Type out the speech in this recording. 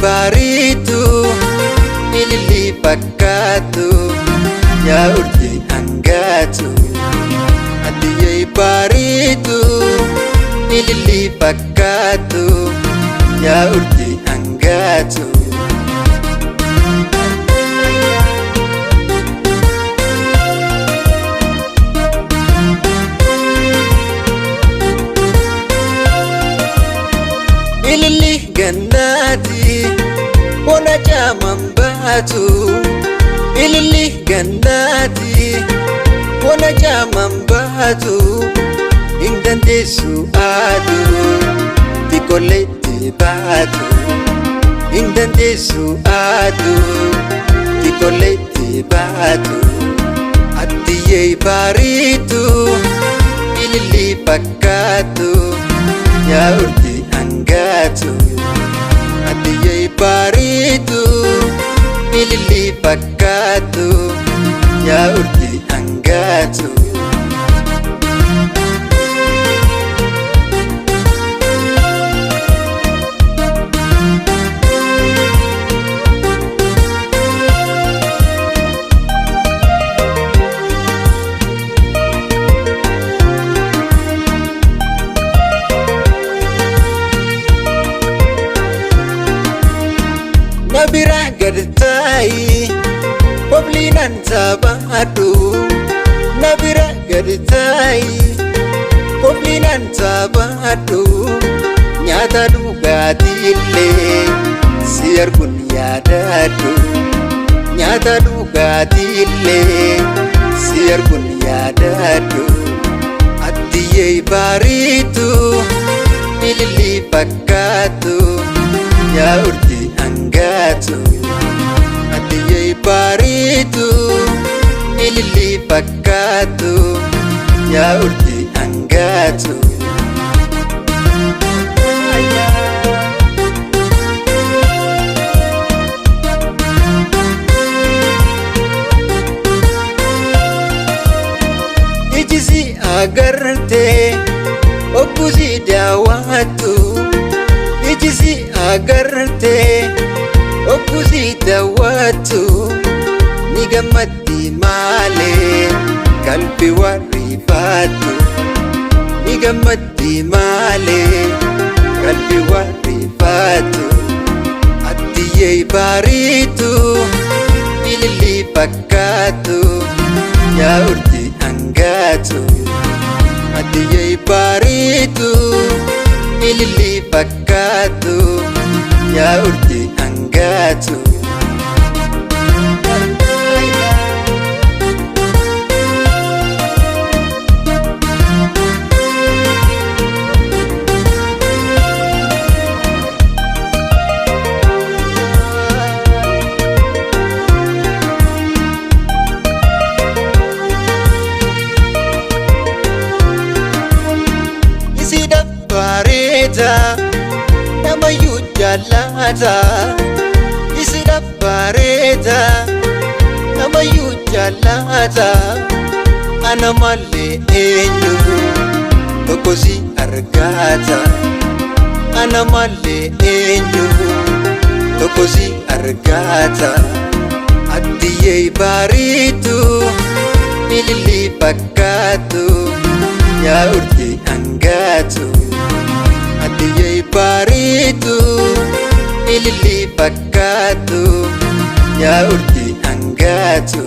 bareedu ilillii fakkaatu yaa urjii hangaatu. Adiyyee bareedu ilillii fakkaatu yaa urjii hangaatu. Ilillii gannaati bona jaaman baatu. Ilillii gannaati bona jaaman baatu. Hin dandeessu aduu xiqqooleetti baatu. Hin dandeessu aduu xiqqooleetti baatu. Adiyyee bareedu ilillii fakkaatu yaa urjii hangaatu. Adiyyee bareedu ilillii fakkaatu yaa urjii hangaatu. Nabira gadtai poblinan tabadu. Nabira gadtai poblinan tabadu. Nyaata dhugaatillee si arguun yaadadhu. Nyaata dhugaatillee si arguun yaadadhu. Adiyyee bareedu ilillii fakkaatu yaa urjii hangaatu. Adiyyee bareedu ilillii fakkaatu yaa urjii hangaatu. Ijisi agarte okkusi daawwattu. Ijisi agarte okkusi daawwattu. Ni gammaddi malee qalbii warrifaatu. Ni gammaddi malee qalbii warrifaatu. Adiyyee bareedu ilillii fakkaatu yaa urjii hangaatu. Adiyyee bareedu ilillii fakkaatu yaa urjii hangaatu. Namayyuu jaallata. Isidha bareeda namayyuu jaallata. Ana malee eenyu tokko si argata. Ana malee eenyu tokko si argata. Adiyyee bareedu ilillii fakkaatu yaa urjii hangaatu. Adiyyee bareedu ilillii fakkaatu yaa urjii hangaatu.